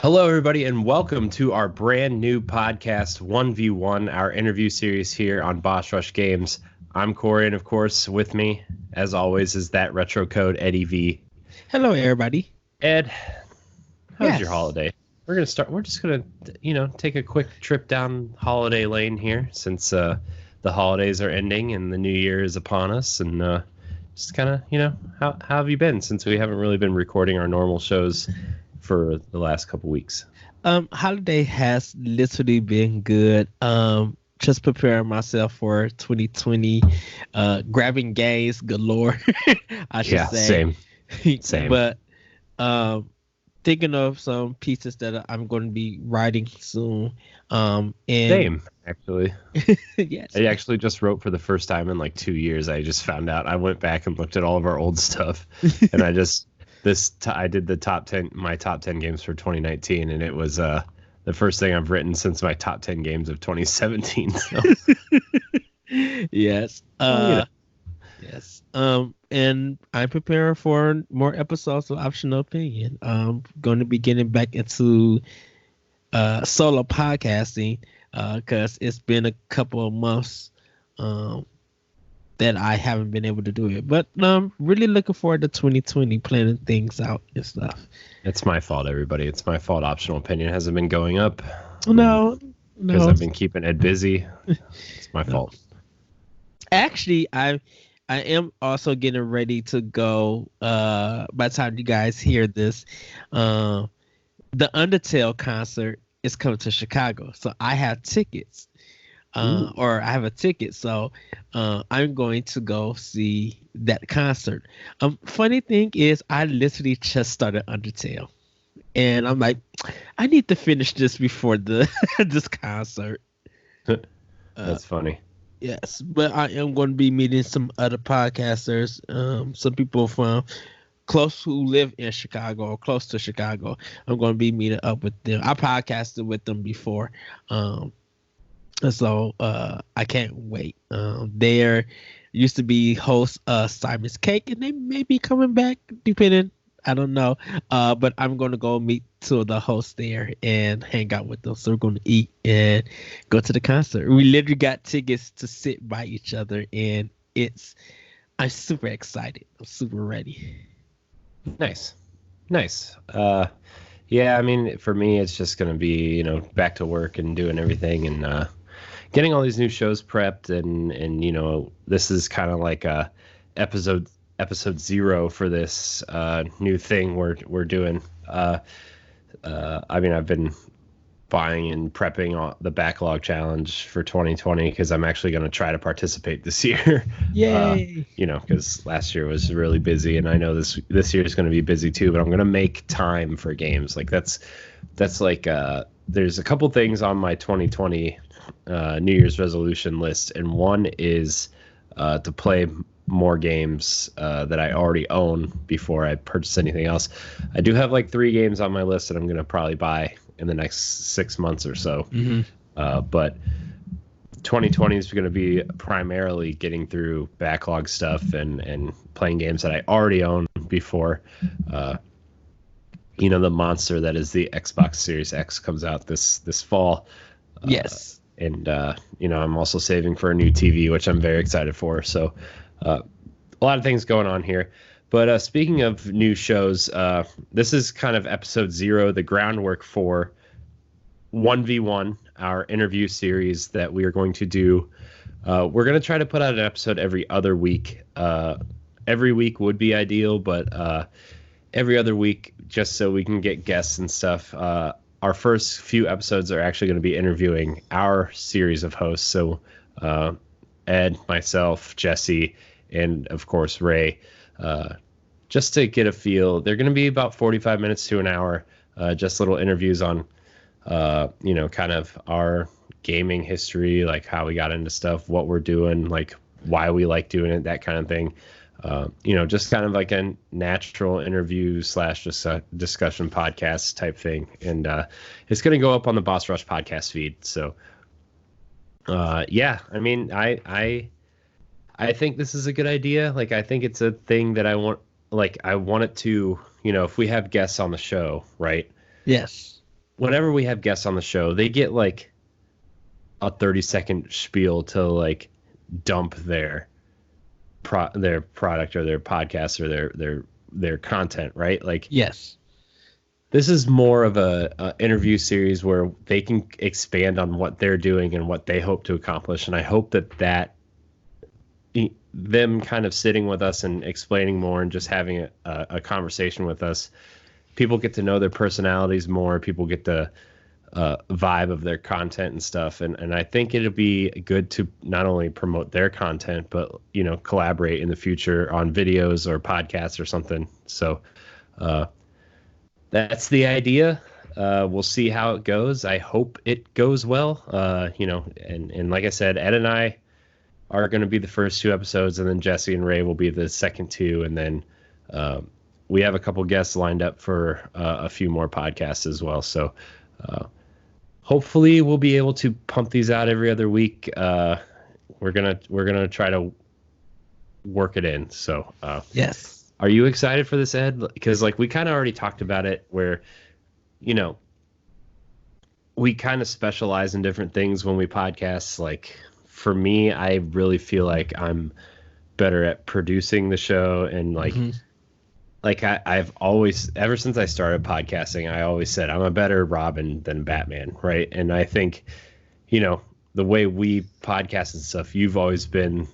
Hello, everybody, and welcome to our brand new podcast, 1v1, our interview series here on Boss Rush Games. I'm Corey, and of course, with me, as always, is that retro code, Eddie V. Hello, everybody. Ed, how's Yes. your holiday? We're just gonna, take a quick trip down holiday lane here since the holidays are ending and the new year is upon us, and just kind of, how have you been since we haven't really been recording our normal shows for the last couple weeks? Holiday has literally been good. Just preparing myself for 2020. Grabbing games galore, I should say. Same. But thinking of some pieces that I'm going to be writing soon. And Same, actually. yes. I actually just wrote for the first time in like 2 years. I just found out. I went back and looked at all of our old stuff, and I did the my top 10 games for 2019, and it was the first thing I've written since my top 10 games of 2017. So. Yes. Yes. And I'm preparing for more episodes of Optional Opinion. I'm going to be getting back into solo podcasting because it's been a couple of months that I haven't been able to do it. But I'm really looking forward to 2020, planning things out and stuff. It's my fault, everybody. It's my fault. Optional Opinion hasn't been going up. No. Because I've been keeping Ed busy. It's my fault. Actually, I am also getting ready to go. By the time you guys hear this, the Undertale concert is coming to Chicago, so I have tickets. Or I have a ticket, so I'm going to go see that concert. Funny thing is, I literally just started Undertale, and I'm like, I need to finish this before this concert. That's funny. Yes, but I am going to be meeting some other podcasters, some people from close who live in Chicago or close to Chicago. I'm going to be meeting up with them. I podcasted with them before. So I can't wait. There used to be host Simon's Cake, and they may be coming back, depending. I don't know. But I'm going to go meet two of the hosts there and hang out with them. So we're going to eat and go to the concert. We literally got tickets to sit by each other, and I'm super excited. I'm super ready. Nice. Yeah, I mean, for me, it's just going to be, back to work and doing everything and getting all these new shows prepped, and this is kind of like a episode 0 for this new thing we're doing. I mean, I've been buying and prepping the backlog challenge for 2020 because I'm actually going to try to participate this year. Yay! Because last year was really busy, and I know this year is going to be busy too. But I'm going to make time for games. Like that's like there's a couple things on my 2020 New Year's resolution list, and one is to play more games that I already own before I purchase anything else. I do have like 3 games on my list that I'm going to probably buy in the next 6 months or so. Mm-hmm. But 2020 is going to be primarily getting through backlog stuff and playing games that I already own before the monster that is the Xbox Series X comes out this fall. Yes. And I'm also saving for a new TV, which I'm very excited for. So a lot of things going on here. But speaking of new shows, this is kind of episode 0, the groundwork for 1v1, our interview series that we are going to do. We're going to try to put out an episode every other week. Every week would be ideal, but every other week, just so we can get guests and stuff. Our first few episodes are actually going to be interviewing our series of hosts. So Ed, myself, Jesse, and of course Ray, just to get a feel. They're going to be about 45 minutes to an hour, just little interviews on, kind of our gaming history, like how we got into stuff, what we're doing, like why we like doing it, that kind of thing. Just kind of like a natural interview / discussion podcast type thing. And it's going to go up on the Boss Rush podcast feed. So, yeah, I mean, I think this is a good idea. Like, I think it's a thing that I want it to, if we have guests on the show, right? Yes. whenever we have guests on the show, they get like a 30-second spiel to like dump their product or their podcast or their content, right? Like, Yes. this is more of a interview series where they can expand on what they're doing and what they hope to accomplish. And I hope that them kind of sitting with us and explaining more and just having a conversation with us, people get to know their personalities more. People get the vibe of their content and stuff. And I think it'll be good to not only promote their content, but, you know, collaborate in the future on videos or podcasts or something. So, that's the idea. We'll see how it goes. I hope it goes well. You know, and like I said, Ed and I are going to be the first 2 episodes, and then Jesse and Ray will be the second 2. And then we have a couple guests lined up for a few more podcasts as well. So hopefully we'll be able to pump these out every other week. We're gonna try to work it in. So Yes. Are you excited for this, Ed? Because like we kind of already talked about it, where, you know, we kind of specialize in different things when we podcast. Like for me, I really feel like I'm better at producing the show, and like like I've always, ever since I started podcasting, I always said I'm a better Robin than Batman, right? And I think, you know, the way we podcast and stuff, you've always been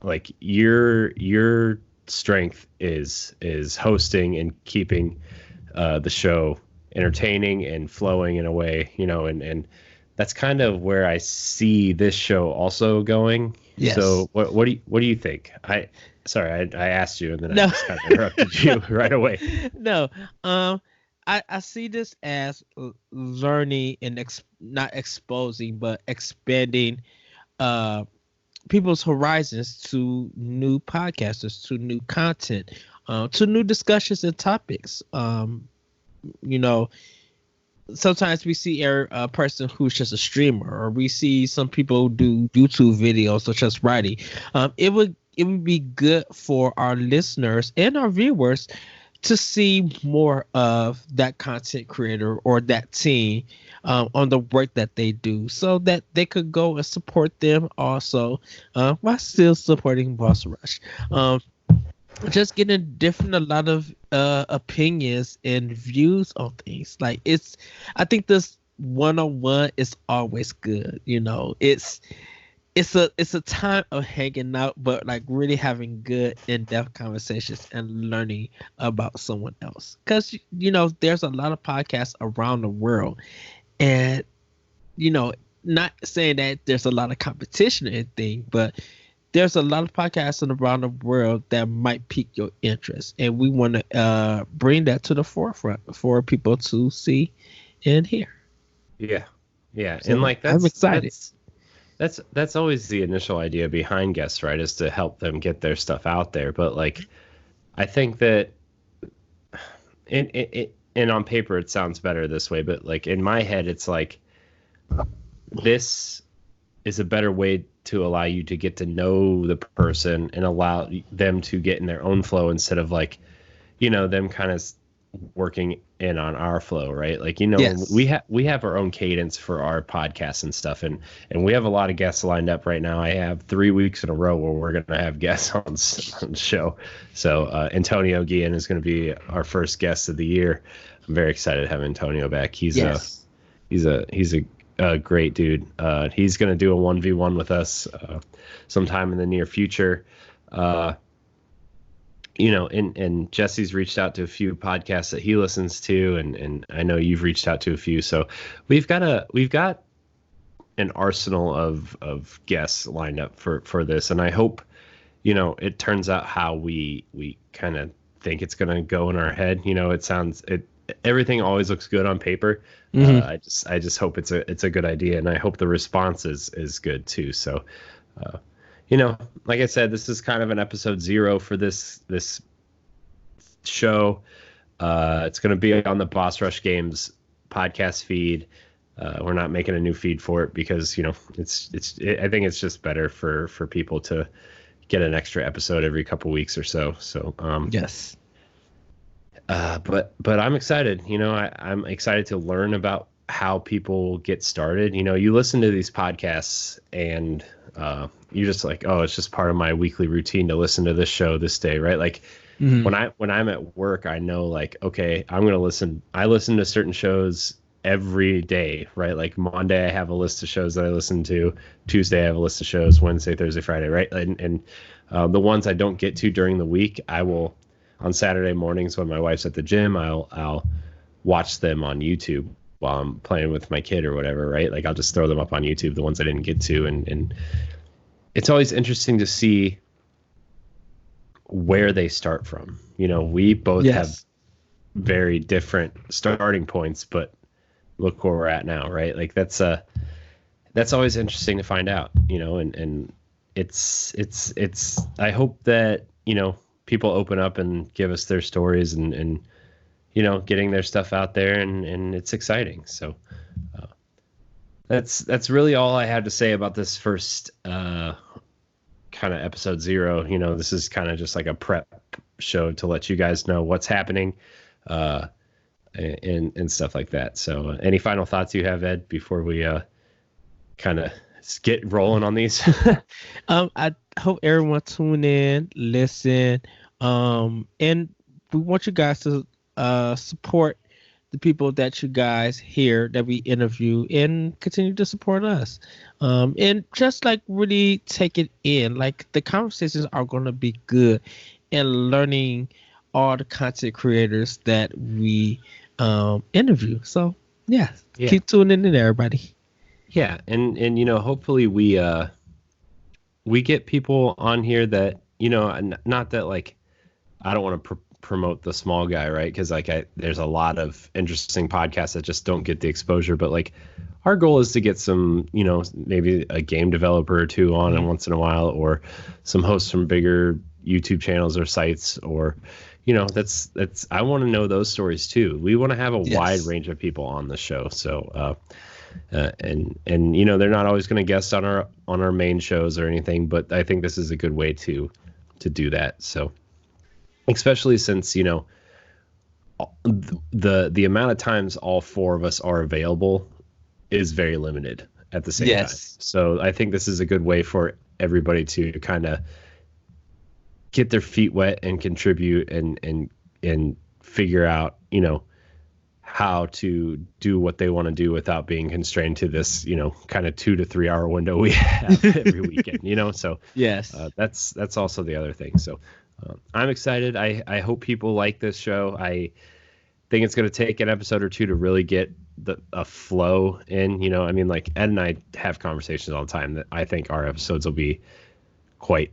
like your strength is hosting and keeping the show entertaining and flowing in a way, you know, and that's kind of where I see this show also going. Yes. So what do you think? I asked you and then No. I just kind of interrupted you right away. No. I see this as learning and not exposing, but expanding people's horizons to new podcasters, to new content, to new discussions and topics. You know, sometimes we see a person who's just a streamer, or we see some people do YouTube videos or just writing. It would be good for our listeners and our viewers to see more of that content creator or that team on the work that they do, so that they could go and support them also, while still supporting Boss Rush. Just getting a lot of opinions and views on things. Like I think this one-on-one is always good. You know, it's a time of hanging out, but like really having good in-depth conversations and learning about someone else. Because, you know, there's a lot of podcasts around the world, and, you know, not saying that there's a lot of competition or anything, but there's a lot of podcasts around the world that might pique your interest, and we want to bring that to the forefront for people to see and hear. Yeah, So and like I'm excited. That's always the initial idea behind guests, right? Is to help them get their stuff out there. But like, I think that and on paper it sounds better this way, but like in my head, it's like this is a better way to allow you to get to know the person and allow them to get in their own flow, instead of like, you know, them kind of working in on our flow, right? Like, you know, Yes. we have our own cadence for our podcasts and stuff, and we have a lot of guests lined up right now. I have 3 weeks in a row where we're going to have guests on the show. So Antonio Guillen is going to be our first guest of the year. I'm very excited to have Antonio back. He's a great dude. He's going to do a 1v1 with us sometime in the near future. You know, and Jesse's reached out to a few podcasts that he listens to, and I know you've reached out to a few. So we've got an arsenal of guests lined up for this, and I hope, you know, it turns out how we kind of think it's going to go in our head. You know, everything always looks good on paper. I just hope it's a good idea, and I hope the response is good too. So, you know, like I said, this is kind of an episode 0 for this show. It's going to be on the Boss Rush Games podcast feed. We're not making a new feed for it because, you know, I think it's just better for people to get an extra episode every couple weeks or so. So, Yes. But I'm excited. I'm excited to learn about how people get started. You listen to these podcasts and you're just like, oh, it's just part of my weekly routine to listen to this show this day, right? Like Mhm. when I'm at work, I know like, okay, I'm gonna listen. I listen to certain shows every day, right? Like Monday, I have a list of shows that I listen to. Tuesday, I have a list of shows. Wednesday, Thursday, Friday, right? And the ones I don't get to during the week, I will on Saturday mornings when my wife's at the gym, I'll watch them on YouTube while I'm playing with my kid or whatever, right? Like I'll just throw them up on YouTube, the ones I didn't get to, and it's always interesting to see where they start from. We both have Yes. very different starting points, but look where we're at now, right? Like that's always interesting to find out, and it's I hope that, people open up and give us their stories and getting their stuff out there, and it's exciting. So that's really all I had to say about this first kind of episode 0. This is kind of just like a prep show to let you guys know what's happening and stuff like that. So any final thoughts you have, Ed, before we kind of get rolling on these? I hope everyone tune in, listen, and we want you guys to support the people that you guys hear that we interview and continue to support us. And just like really take it in. Like the conversations are going to be good, and learning all the content creators that we interview. So yeah, Yeah. keep tuning in, everybody. Yeah, and hopefully we get people on here that not that like I don't want to promote the small guy, right? Because like there's a lot of interesting podcasts that just don't get the exposure, but like our goal is to get some maybe a game developer or two on and once in a while, or some hosts from bigger YouTube channels or sites, or that's I want to know those stories too. We want to have a wide range of people on the show, so and they're not always going to guest on our main shows or anything, but I think this is a good way to do that. So especially since the amount of times all 4 of us are available is very limited at the same time. So I think this is a good way for everybody to kind of get their feet wet and contribute and figure out how to do what they want to do without being constrained to this, kind of 2 to 3 hour window we have every weekend, so that's also the other thing. So I'm excited. I hope people like this show. I think it's going to take an episode or 2 to really get a flow in, I mean, like Ed and I have conversations all the time that I think our episodes will be quite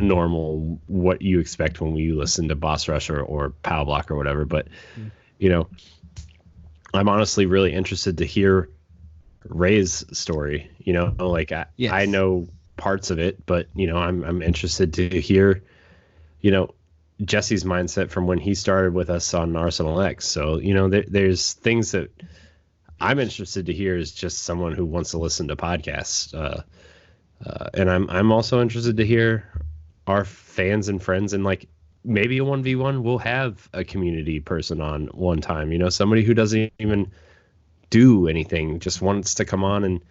normal, what you expect when we listen to Boss Rush or Pow Block or whatever. But, I'm honestly really interested to hear Ray's story. Like I know parts of it, but I'm interested to hear, Jesse's mindset from when he started with us on Arsenal X. So there's things that I'm interested to hear as just someone who wants to listen to podcasts, and I'm also interested to hear our fans and friends, and like maybe a 1v1 we'll have a community person on one time, somebody who doesn't even do anything, just wants to come on and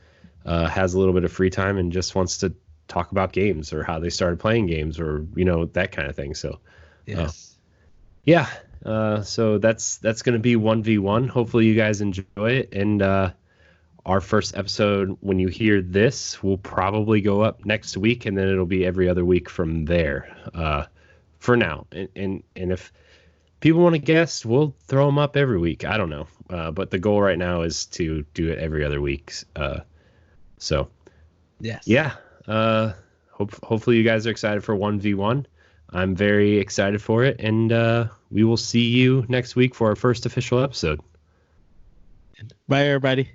has a little bit of free time and just wants to talk about games or how they started playing games or that kind of thing. So so that's going to be 1v1. Hopefully you guys enjoy it, and our first episode, when you hear this, will probably go up next week, and then it'll be every other week from there for now. And if people want to guest, we'll throw them up every week. I don't know, but the goal right now is to do it every other week. Hopefully you guys are excited for 1v1. I'm very excited for it, and we will see you next week for our first official episode. Bye, everybody.